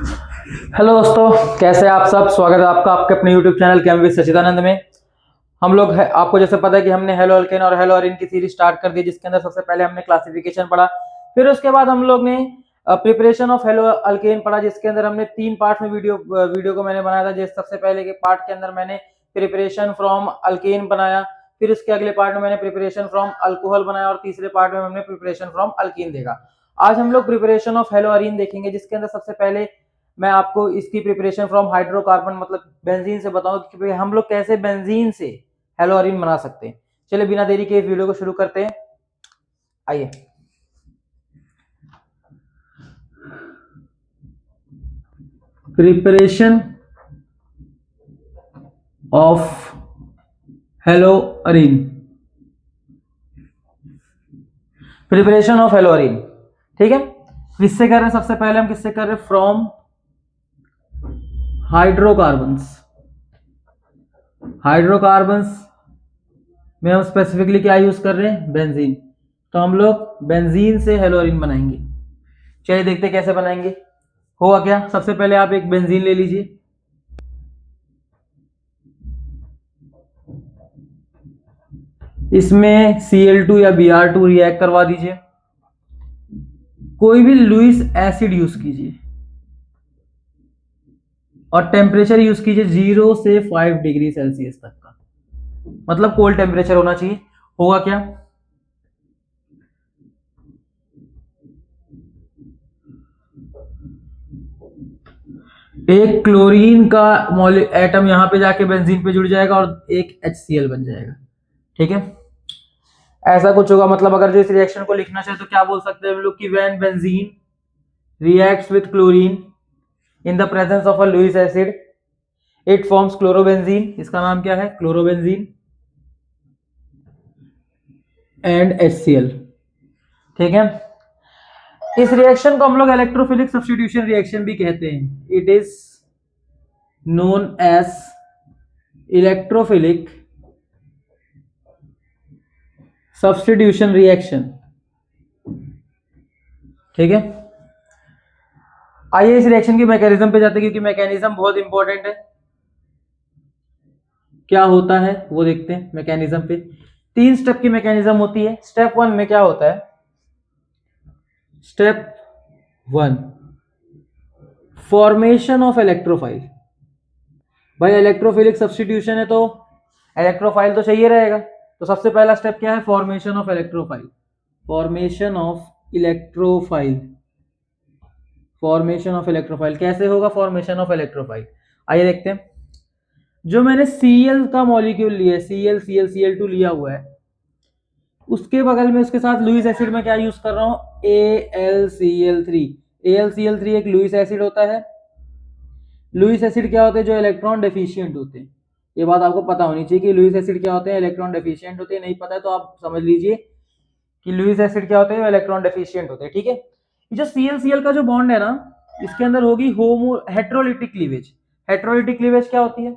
Hello दोस्तों, कैसे हैं आप सब। स्वागत है आपका आपके अपने YouTube channel chem with Sachidanand में। हम लोग आपको जैसे पता है कि हमने हेलो अल्केन और हेलो अरीन की सीरीज स्टार्ट कर दी, जिसके अंदर सबसे पहले हमने क्लासिफिकेशन पढ़ा। फिर उसके बाद हम लोग ने प्रिपरेशन ऑफ हेलो अल्केन पढ़ा, जिसके अंदर हमने 3 पार्ट में वीडियो को मैंने बनाया था। जिस सबसे पहले के पार्ट के अंदर मैंने प्रिपरेशन फ्रॉम अल्केन बनाया, फिर उसके अगले पार्ट में मैंने प्रिपरेशन फ्रॉम अल्कोहल बनाया और तीसरे पार्ट में हमने प्रिपरेशन फ्रॉम अल्कीन देखा। आज हम लोग प्रिपरेशन ऑफ हेलो अरीन देखेंगे, जिसके अंदर सबसे पहले मैं आपको इसकी प्रिपरेशन फ्रॉम हाइड्रोकार्बन मतलब बेंजीन से बताऊं कि हम लोग कैसे बेंजीन से हेलोअरीन बना सकते हैं। चलिए बिना देरी के वीडियो को शुरू करते हैं, आइए। प्रिपरेशन ऑफ हेलोअरीन, प्रिपरेशन ऑफ हेलोअरीन, ठीक है। किससे कर रहे हैं? सबसे पहले हम किससे कर रहे हैं? From hydrocarbons. हाइड्रोकार्बन्स में हम स्पेसिफिकली क्या यूज कर रहे हैं? बेंजीन। तो हम लोग बेंजीन से हेलोअरीन बनाएंगे। चलिए देखते हैं कैसे बनाएंगे। होगा क्या? सबसे पहले आप एक बेंजीन ले लीजिए, इसमें Cl2 या Br2 रिएक्ट करवा दीजिए। कोई भी लुईस एसिड यूज कीजिए और टेम्परेचर यूज कीजिए 0 से 5 डिग्री सेल्सियस तक का, मतलब कोल्ड टेम्परेचर होना चाहिए। होगा क्या? एक क्लोरीन का एटम यहां पे जाके बेंजीन पे जुड़ जाएगा और एक HCl बन जाएगा, ठीक है। ऐसा कुछ होगा, मतलब अगर जो इस रिएक्शन को लिखना चाहे तो क्या बोल सकते हैं हम लोग कि when benzene reacts with chlorine in the presence of a Lewis acid it forms chlorobenzene. इसका नाम क्या है? क्लोरोबेंजीन एंड HCl, ठीक है। इस रिएक्शन को हम लोग इलेक्ट्रोफिलिक सब्स्टिट्यूशन रिएक्शन भी कहते हैं। It is known as electrophilic substitution reaction, ठीक है। आइए इस रिएक्शन की मैकेनिज्म पे जाते हैं, क्योंकि मैकेनिज्म बहुत इंपॉर्टेंट है। क्या होता है वो देखते हैं मैकेनिज्म पे। 3 स्टेप की मैकेनिज्म होती है। स्टेप 1 में क्या होता है? Step 1 formation of electrophile. भाई इलेक्ट्रोफिलिक सब्स्टिट्यूशन है तो इलेक्ट्रोफाइल तो चाहिए रहेगा। तो सबसे पहला स्टेप क्या है? Formation of electrophile. Formation of electrophile, formation of electrophile कैसे होगा? फॉर्मेशन ऑफ इलेक्ट्रोफाइल आइए देखते हैं। जो मैंने Cl का मॉलिक्यूल लिया है, Cl2 लिया हुआ है, उसके बगल में उसके साथ लुईस एसिड में क्या यूज कर रहा हूं? AlCl3। AlCl3 एक लुईस एसिड होता है। लुईस एसिड क्या होते हैं? जो इलेक्ट्रॉन डेफिशिएंट होते हैं। ये बात आपको पता होनी चाहिए कि लुईस एसिड क्या होते हैं? इलेक्ट्रॉन डेफिशिएंट होते हैं। नहीं पता है तो आप समझ लीजिए कि लुईस एसिड क्या होते हैं? इलेक्ट्रॉन डेफिशिएंट होते हैं, ठीक है। ये जो Cl का जो बॉन्ड है ना, इसके अंदर होगी हेट्रोलिटिक क्लीवेज। हेट्रोलिटिक क्लीवेज क्या होती है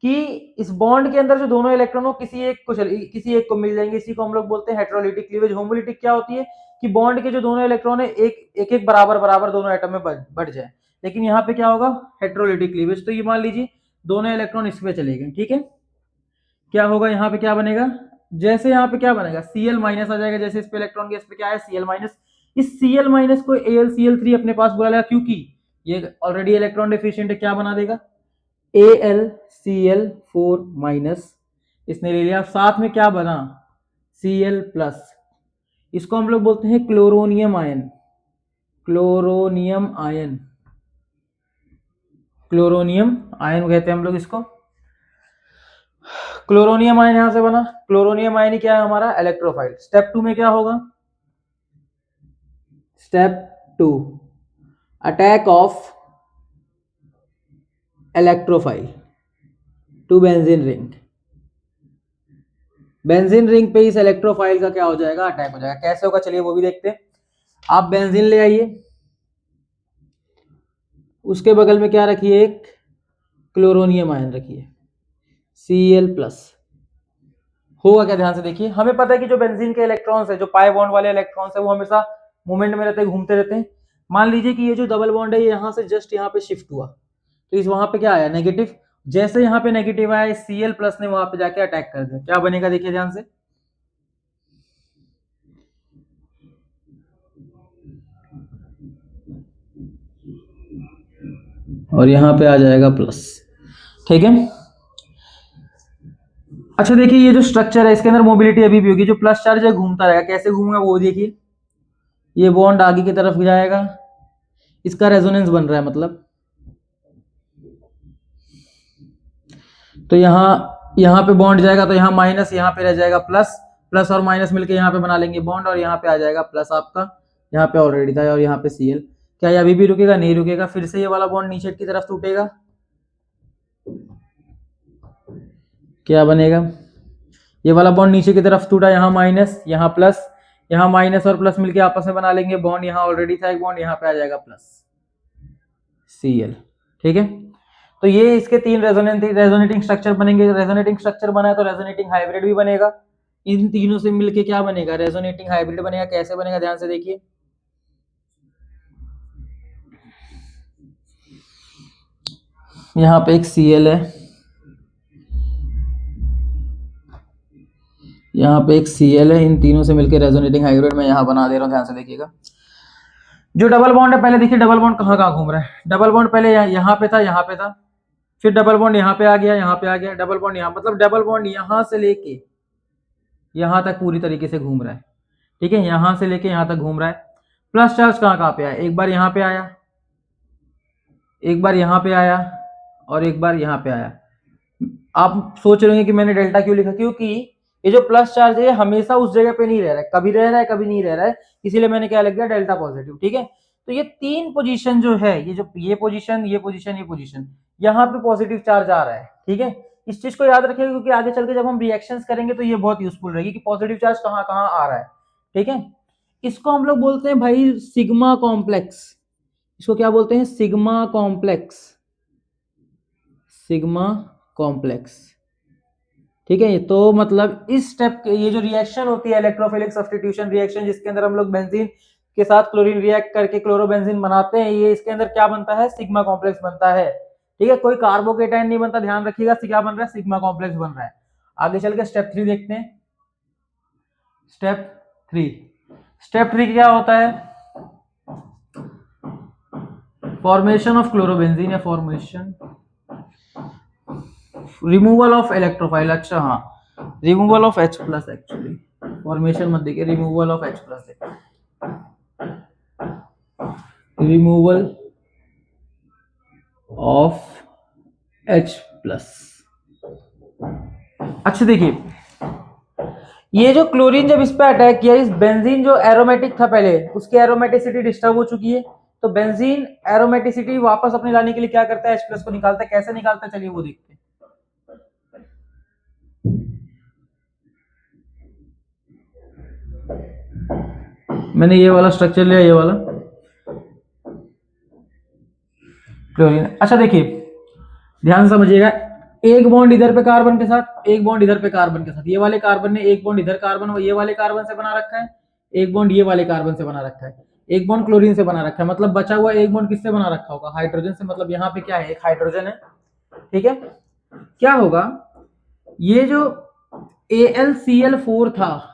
कि इस बॉन्ड के अंदर जो दोनों इलेक्ट्रॉन हो किसी एक को मिल जाएंगे, इसी को हम लोग बोलते हैं हेट्रोलिटिक क्लीवेज। होमोलिटिक क्या होती है कि बॉन्ड के जो दोनों इलेक्ट्रॉन है एक बराबर बराबर दोनों एटम में बढ़ जाए। लेकिन यहाँ पे क्या होगा? Heterolytic cleavage. तो ये मान लीजिए दोनों इलेक्ट्रॉन इस पे चले गए, ठीक है। क्या होगा यहाँ पे? क्या बनेगा? जैसे यहाँ पे क्या बनेगा? Cl माइनस आ जाएगा। जैसे इस पे इलेक्ट्रॉन के इस पे क्या है? Cl minus. इस Cl माइनस को AlCl3 अपने पास बुला लेगा, क्योंकि ये ऑलरेडी इलेक्ट्रॉन डेफिशिएंट है। क्या बना देगा? AlCl4 माइनस, इसने ले लिया। साथ में क्या बना? Cl plus. इसको हम लोग बोलते हैं chloronium ion. Chloronium ion, chloronium ion कहते हैं हम लोग इसको। क्लोरोनियम आयन यहां से बना। क्लोरोनियम आयन ही क्या है? हमारा इलेक्ट्रोफाइल। स्टेप 2 में क्या होगा? Step 2 attack of electrophile to benzene ring. Benzene ring पे इस इलेक्ट्रोफाइल का क्या हो जाएगा? अटैक हो जाएगा। कैसे होगा चलिए वो भी देखते हैं। आप बेंजीन ले आइए, उसके बगल में क्या रखिए? एक क्लोरोनियम आयन रखिए, Cl प्लस। होगा क्या? ध्यान से देखिए। हमें पता है कि जो बेंजीन के इलेक्ट्रॉन्स है, जो पाई बॉन्ड वाले इलेक्ट्रॉन्स है, वो हमेशा मूवमेंट में रहते हैं, घूमते रहते हैं। मान लीजिए कि ये जो डबल बॉन्ड है ये यहाँ से जस्ट यहाँ पे शिफ्ट हुआ, तो इस वहां पे क्या आया, नेगेटिव। जैसे यहाँ पे नेगेटिव आया, Cl प्लस ने वहां पे जाके अटैक कर दिया, क्या बनेगा देखिए ध्यान से, और यहाँ पे आ जाएगा प्लस। ठीक है। अच्छा देखिए ये जो स्ट्रक्चर है इसके अंदर मोबिलिटी अभी भी होगी, जो प्लस चार्ज है घूमता रहेगा, कैसे घूमेगा वो देखिए, ये बॉन्ड आगे की तरफ जाएगा, इसका रेजोनेंस बन रहा है मतलब, तो यहाँ पे बॉन्ड जाएगा तो यहाँ माइनस, यहाँ पे रह जाएगा प्लस, प्लस और माइनस मिलके यहाँ पे बना लेंगे बॉन्ड, और यहाँ पे आ जाएगा प्लस आपका, यहाँ पे ऑलरेडी था, और यहाँ पे Cl। क्या ये अभी भी रुकेगा, नहीं रुकेगा, फिर से ये वाला बॉन्ड नीचे की तरफ टूटेगा, क्या बनेगा, ये वाला बॉन्ड नीचे की तरफ टूटा, यहाँ माइनस, यहाँ प्लस, यहाँ माइनस और प्लस मिलके आपस में बना लेंगे बॉन्ड, यहाँ ऑलरेडी था एक बॉन्ड, यहाँ पे आ जाएगा प्लस Cl। ठीक है। तो ये इसके तीन रेजोनेटिंग स्ट्रक्चर बनेंगे। रेजोनेटिंग स्ट्रक्चर बना है तो रेजोनेटिंग हाइब्रिड भी बनेगा। इन तीनों से मिलके क्या बनेगा, रेजोनेटिंग हाइब्रिड बनेगा। कैसे बनेगा ध्यान से देखिए, यहाँ पे एक Cl है, यहाँ पे एक Cl है, इन तीनों से मिलकर रेजोनेटिंग हाइब्रिड मैं यहाँ बना दे रहा हूँ, ध्यान से देखिएगा। जो डबल बॉन्ड है, पहले देखिए डबल बॉन्ड कहाँ कहाँ घूम रहा है। डबल बॉन्ड पहले यहाँ पे था, यहाँ पे था, फिर डबल बॉन्ड यहाँ पे आ गया, यहाँ पे आ गया, डबल बॉन्ड यहाँ, मतलब डबल बॉन्ड यहाँ से लेके यहाँ तक पूरी तरीके से घूम रहा है। ठीक है, यहाँ से लेके यहाँ तक घूम रहा है। प्लस चार्ज कहाँ कहाँ पे आया, एक बार यहाँ पे आया, एक बार यहाँ पे आया, और एक बार यहाँ पे आया। आप सोच रहे हैं कि मैंने डेल्टा क्यों लिखा, क्योंकि ये जो प्लस चार्ज है हमेशा उस जगह पे नहीं रह रहा है, कभी रह रहा है कभी नहीं रह रहा है, इसीलिए मैंने क्या लिख दिया, डेल्टा पॉजिटिव। ठीक है, तो ये तीन पोजीशन जो है, ये जो ये पोजीशन, ये पोजीशन, ये पोजीशन, यहाँ पे पॉजिटिव चार्ज आ रहा है। ठीक है, इस चीज को याद रखिएगा, क्योंकि आगे चल के जब हम रिएक्शंस करेंगे तो ये बहुत यूजफुल रहेगी कि पॉजिटिव चार्ज कहाँ कहाँ आ रहा है। ठीक है, इसको हम लोग बोलते हैं भाई सिग्मा कॉम्प्लेक्स। इसको क्या बोलते हैं, सिग्मा कॉम्प्लेक्स, सिग्मा कॉम्प्लेक्स। ठीक है, तो मतलब इस स्टेप के ये जो रिएक्शन होती है इलेक्ट्रोफिलिक सब्स्टिट्यूशन रिएक्शन, जिसके अंदर हम लोग बेंजीन के साथ क्लोरीन रिएक्ट करके क्लोरोबेंजीन बनाते हैं, ये इसके अंदर क्या बनता है, सिग्मा कॉम्प्लेक्स बनता है। ठीक है, कोई कार्बोकेटाइन नहीं बनता, ध्यान रखिएगा, क्या बन रहा है, सिग्मा कॉम्प्लेक्स बन रहा है। आगे चल के स्टेप 3 देखते हैं। स्टेप 3, स्टेप 3 क्या होता है, फॉर्मेशन ऑफ क्लोरोबेंजीन या फॉर्मेशन, रिमूवल ऑफ इलेक्ट्रोफाइल। अच्छा हाँ, removal of H plus, actually formation मत देखिए, रिमूवल ऑफ H प्लस देखिए, रिमूवल ऑफ H प्लस। अच्छा देखिए, ये जो क्लोरीन जब इस पे अटैक किया, इस बेंजीन जो एरोमेटिक था पहले, उसकी एरोमेटिसिटी डिस्टर्ब हो चुकी है, तो बेंजीन एरोमेटिसिटी वापस अपने लाने के लिए क्या करता है, H प्लस को निकालता है। कैसे निकालता है, चलिए वो देखते हैं। मैंने ये वाला स्ट्रक्चर लिया, ये वाला क्लोरीन। अच्छा देखिए, ध्यान समझिएगा, एक बॉन्ड इधर पे कार्बन के साथ, एक बॉन्ड इधर पे कार्बन के साथ, ये वाले कार्बन ने एक बॉन्ड इधर कार्बन ये वाले कार्बन से बना रखा है, एक बॉन्ड ये वाले कार्बन से बना रखा है, एक बॉन्ड क्लोरीन से बना रखा है, मतलब बचा हुआ एक बॉन्ड किससे बना रखा होगा, हाइड्रोजन से। मतलब यहाँ पे क्या है, एक हाइड्रोजन है। ठीक है, क्या होगा, ये जो AlCl4 था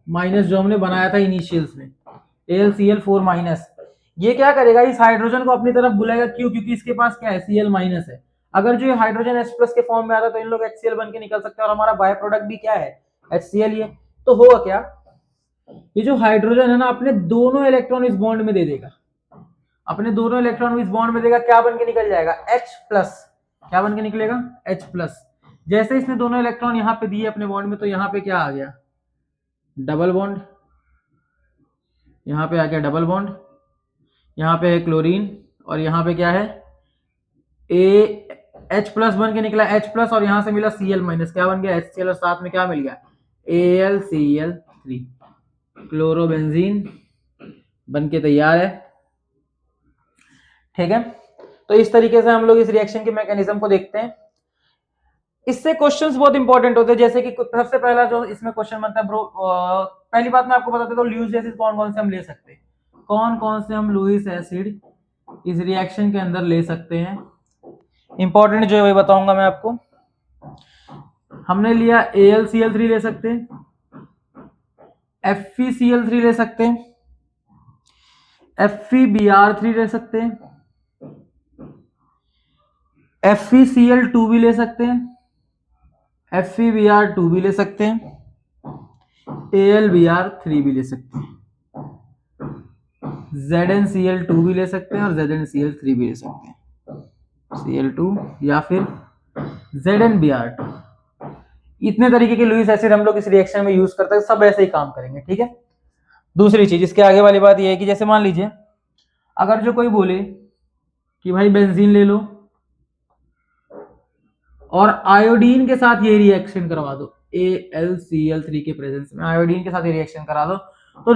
माइनस, जो हमने बनाया था इनिशियल्स में, AlCl4 माइनस, ये क्या करेगा, इस हाइड्रोजन को अपनी तरफ बुलाएगा। क्यों, क्योंकि इसके पास क्या है, Cl माइनस है। अगर जो हाइड्रोजन H प्लस के फॉर्म में आता तो इन लोग HCl बन के निकल सकते हैं, और हमारा बाय प्रोडक्ट भी क्या है, HCl। ये तो होगा क्या, ये जो हाइड्रोजन है ना, अपने दोनों इलेक्ट्रॉन इस बॉन्ड में दे देगा, अपने दोनों इलेक्ट्रॉन इस बॉन्ड में देगा, क्या बन के निकल जाएगा, H प्लस। क्या बन के निकलेगा, H प्लस। जैसे इसने दोनों इलेक्ट्रॉन यहाँ पे दिए अपने बॉन्ड में, तो यहाँ पे क्या आ गया, डबल बॉन्ड, यहाँ पे आ गया डबल बॉन्ड, यहाँ पे है क्लोरीन, और यहाँ पे क्या है, H प्लस बन के निकला H प्लस, और यहाँ से मिला Cl माइनस, क्या बन गया, HCl, और साथ में क्या मिल गया, AlCl3, क्लोरोबेंजीन बन के तैयार है। ठीक है, तो इस तरीके से हम लोग इस रिएक्शन के मैकेनिज्म को देखते हैं। इससे क्वेश्चंस बहुत इंपॉर्टेंट होते हैं, जैसे कि सबसे पहला जो इसमें क्वेश्चन बनता है ब्रो, पहली बात मैं आपको बता देता हूँ, ल्यूइस एसिड कौन कौन से हम ले सकते हैं। कौन कौन से हम लुईस एसिड इस रिएक्शन के अंदर ले सकते हैं। इंपॉर्टेंट जो है वही बताऊंगा मैं आपको। हमने लिया AlCl3 ले सकते हैं, FeCl3 ले सकते हैं, FeBr3 ले सकते हैं, FeCl2 भी ले सकते हैं, FeBr2 भी ले सकते हैं, AlBr3 भी ले सकते हैं, ZnCl2 भी ले सकते हैं और ZnCl3 भी ले सकते हैं, Cl2 या फिर ZnBr2। इतने तरीके के लुईस एसिड हम लोग इस रिएक्शन में यूज करते हैं, सब ऐसे ही काम करेंगे, ठीक है। दूसरी चीज इसके आगे वाली बात यह है कि जैसे मान लीजिए अगर जो कोई बोले कि भाई बेंजीन ले लो और आयोडीन के साथ ये रिएक्शन करवा दो, AlCl3 के प्रेजेंस में आयोडीन के साथ ये रिएक्शन करा दो, तो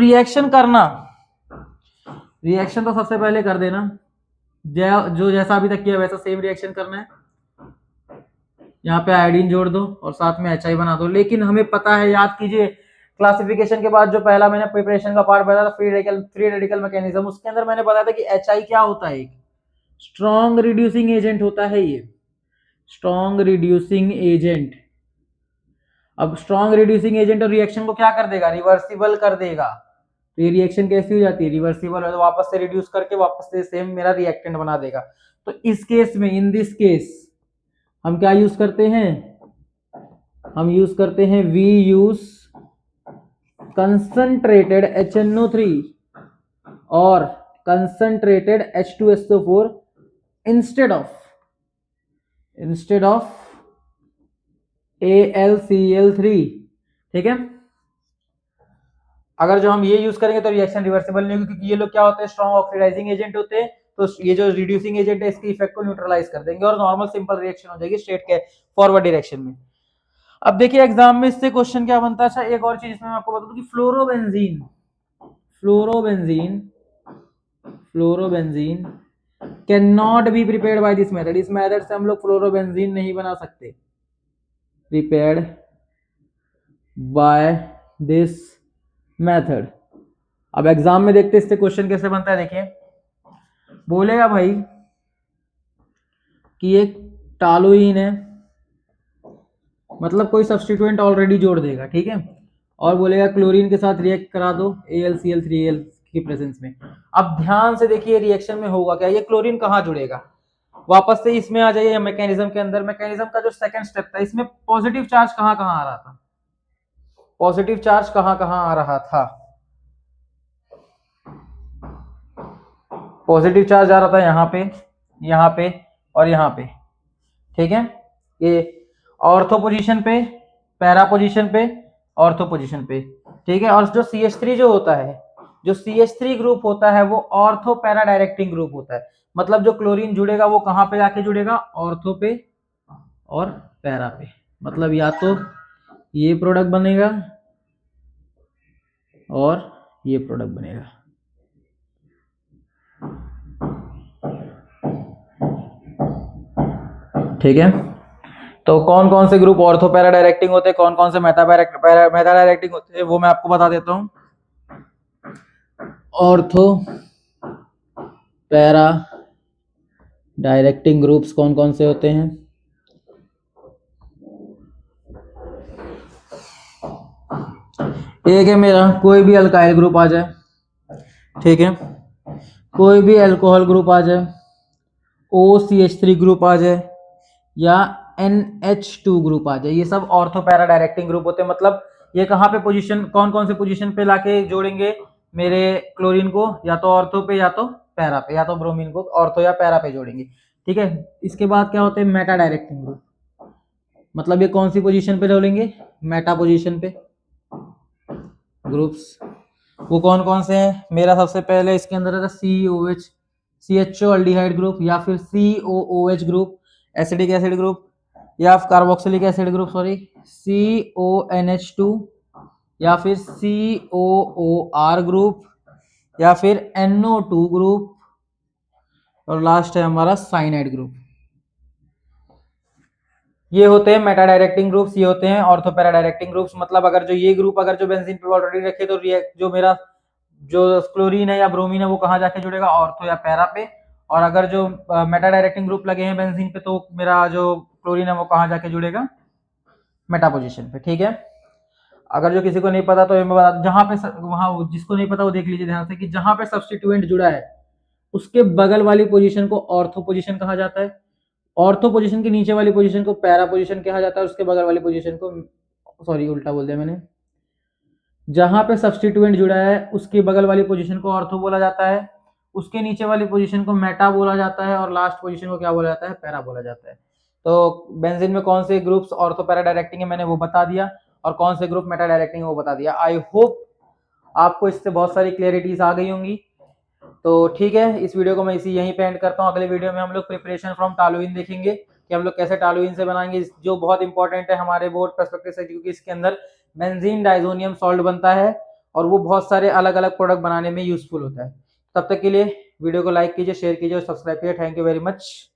रिएक्शन तो सबसे पहले कर देना जो जैसा अभी तक किया वैसा सेम रिएक्शन करना है। यहाँ पे आयोडीन जोड़ दो और साथ में HI बना दो। लेकिन हमें पता है, याद कीजिए क्लासिफिकेशन के बाद जो पहला मैंने प्रिपरेशन का पार्ट बताया था फ्री रेडिकल मैकेनिज्म, उसके अंदर मैंने बताया था कि HI क्या होता है, एक स्ट्रॉन्ग रिड्यूसिंग एजेंट होता है। ये स्ट्रॉन्ग रिड्यूसिंग एजेंट, अब स्ट्रॉन्ग रिड्यूसिंग एजेंट और रिएक्शन को क्या कर देगा, रिवर्सिबल कर देगा। तो ये रिएक्शन कैसी हो जाती है, रिवर्सिबल है, तो वापस से रिड्यूस करके वापस से सेम मेरा रिएक्टेंट बना देगा। तो इस केस में, इन दिस केस हम क्या यूज करते हैं, हम यूज करते हैं वी यूज कंसंट्रेटेड HNO3 और concentrated H2SO4 instead of AlCl3, ठीक है। अगर जो हम ये यूज करेंगे तो रिएक्शन रिवर्सिबल नहीं होगी, क्योंकि ये लोग क्या होते हैं, स्ट्रॉन्ग ऑक्सीडाइजिंग एजेंट होते हैं। तो ये जो रिड्यूसिंग एजेंट है इसके इफेक्ट को न्यूट्रलाइज कर देंगे और नॉर्मल सिंपल रिएक्शन हो जाएगी स्ट्रेट के फॉरवर्ड डायरेक्शन में। अब देखिए एग्जाम में इससे क्वेश्चन क्या बनता है। अच्छा, एक और चीज इसमें मैं आपको बता दूं कि fluorobenzene can not be prepared by this method. इस मेथड से हम लोग फ्लोरोबेंजीन नहीं बना सकते, प्रिपेयर्ड बाय दिस मेथड। अब एग्जाम में देखते इससे क्वेश्चन कैसे बनता है। देखिए बोलेगा भाई कि एक टालुइन है, मतलब कोई सब्स्टिट्यूएंट ऑलरेडी जोड़ देगा, ठीक है, और बोलेगा क्लोरीन के साथ रिएक्ट करा दो AlCl3Al की प्रेजेंस में। अब ध्यान से देखिए रिएक्शन में होगा क्या, ये क्लोरीन कहाँ जुड़ेगा, वापस से इसमें आ जाइए मैकेनिज्म के अंदर। मैकेनिज्म का जो सेकंड स्टेप था, इसमें पॉजिटिव चार्ज कहाँ कहाँ आ रहा था, पॉजिटिव चार्ज कहाँ कहाँ आ रहा था, पॉजिटिव चार्ज आ रहा था यहाँ पे, यहाँ पे और यहाँ पे, ठीक है। ये ऑर्थो पोजीशन पे, पैरा पोजीशन पे, ऑर्थो पोजीशन पे, ठीक है। और जो CH3 जो होता है, जो CH3 ग्रुप होता है वो ऑर्थो पैरा डायरेक्टिंग ग्रुप होता है। मतलब जो क्लोरीन जुड़ेगा वो कहाँ पे जाके जुड़ेगा, ऑर्थो पे और पैरा पे। मतलब या तो ये प्रोडक्ट बनेगा और ये प्रोडक्ट बनेगा, ठीक है। तो कौन कौन से ग्रुप ऑर्थो पैरा डायरेक्टिंग होते हैं, कौन कौन से मेटा डायरेक्टिंग होते हैं, वो मैं आपको बता देता हूं। ऑर्थो पैरा डायरेक्टिंग ग्रुप्स कौन कौन से होते हैं, एक है मेरा कोई भी अल्काइल ग्रुप आ जाए, ठीक है, कोई भी अल्कोहल ग्रुप आ जाए, OCH3 ग्रुप आ जाए या NH2 ग्रुप आ जाए, ये सब ऑर्थो पैरा डायरेक्टिंग ग्रुप होते हैं। मतलब ये कहाँ पे पोजीशन, कौन कौन से पोजीशन पे लाके जोड़ेंगे मेरे क्लोरीन को, या तो ऑर्थो पे या तो पैरा पे, या तो ब्रोमीन को ऑर्थो या पैरा पे जोड़ेंगे, ठीक है। इसके बाद क्या होते हैं, मेटा डायरेक्टिंग ग्रुप। मतलब ये कौन सी पोजीशन पे जोड़ेंगे, मेटा पोजीशन पे ग्रुप्स। वो कौन कौन से हैं, मेरा सबसे पहले इसके अंदर है COH CHO अल्डिहाइड ग्रुप, या फिर COOH group acidic acid group, या carboxylic acid group sorry CONH2, या फिर COOR ग्रुप, या फिर NO2 ग्रुप, और लास्ट है हमारा साइनाइड ग्रुप। ये होते हैं मेटा डायरेक्टिंग ग्रुप्स, ये होते हैं ऑर्थो पैरा डायरेक्टिंग ग्रुप्स। मतलब अगर जो ये ग्रुप अगर जो बेंजीन पे ऑलरेडी रखे तो जो मेरा जो क्लोरीन है या ब्रोमीन है वो कहाँ जाके जुड़ेगा, ऑर्थो या पैरा पे। और अगर जो मेटा डायरेक्टिंग ग्रुप लगे हैं बेंजीन पे, तो मेरा जो क्लोरीन है वो कहाँ जाके जुड़ेगा, मेटा पोजीशन पे। ठीक है, अगर जो किसी को नहीं पता तो मैं बता, जहां पे वहां जिसको नहीं पता वो देख लीजिए ध्यान से कि जहां पे सब्स्टिट्यूएंट जुड़ा है उसके बगल वाली पोजीशन को ऑर्थो पोजीशन कहा जाता है, ऑर्थो पोजीशन के नीचे वाली पोजीशन को पैरा पोजीशन कहा जाता है, उसके बगल वाली पोजीशन को, सॉरी उल्टा बोल दिया मैंने, जहां पे सब्स्टिट्यूएंट जुड़ा है उसके बगल वाली पोजीशन को ऑर्थो बोला जाता है, उसके नीचे वाली पोजीशन को मेटा बोला जाता है, और लास्ट पोजीशन को क्या बोला जाता है, पैरा बोला जाता है। तो बेंजीन में कौन से ग्रुप्स ऑर्थो पैरा डायरेक्टिंग है मैंने वो बता दिया, और कौन से ग्रुप मेटा डायरेक्टिंग है वो बता दिया। आई होप आपको इससे बहुत सारी क्लियरिटीज आ गई होंगी। तो ठीक है, इस वीडियो को मैं यहीं पे एंड करता हूँ। अगले वीडियो में हम लोग प्रिपरेशन फ्रॉम टॉलुइन देखेंगे कि हम लोग कैसे टॉलुइन से बनाएंगे, जो बहुत इंपॉर्टेंट है हमारे बोर्ड पर्सपेक्टिव से, क्योंकि इसके अंदर बेंजीन डाइजोनियम सॉल्ट बनता है और वो बहुत सारे अलग अलग प्रोडक्ट बनाने में यूजफुल होता है। तब तक के लिए वीडियो को लाइक कीजिए, शेयर कीजिए और सब्सक्राइब कीजिए। Thank you very much.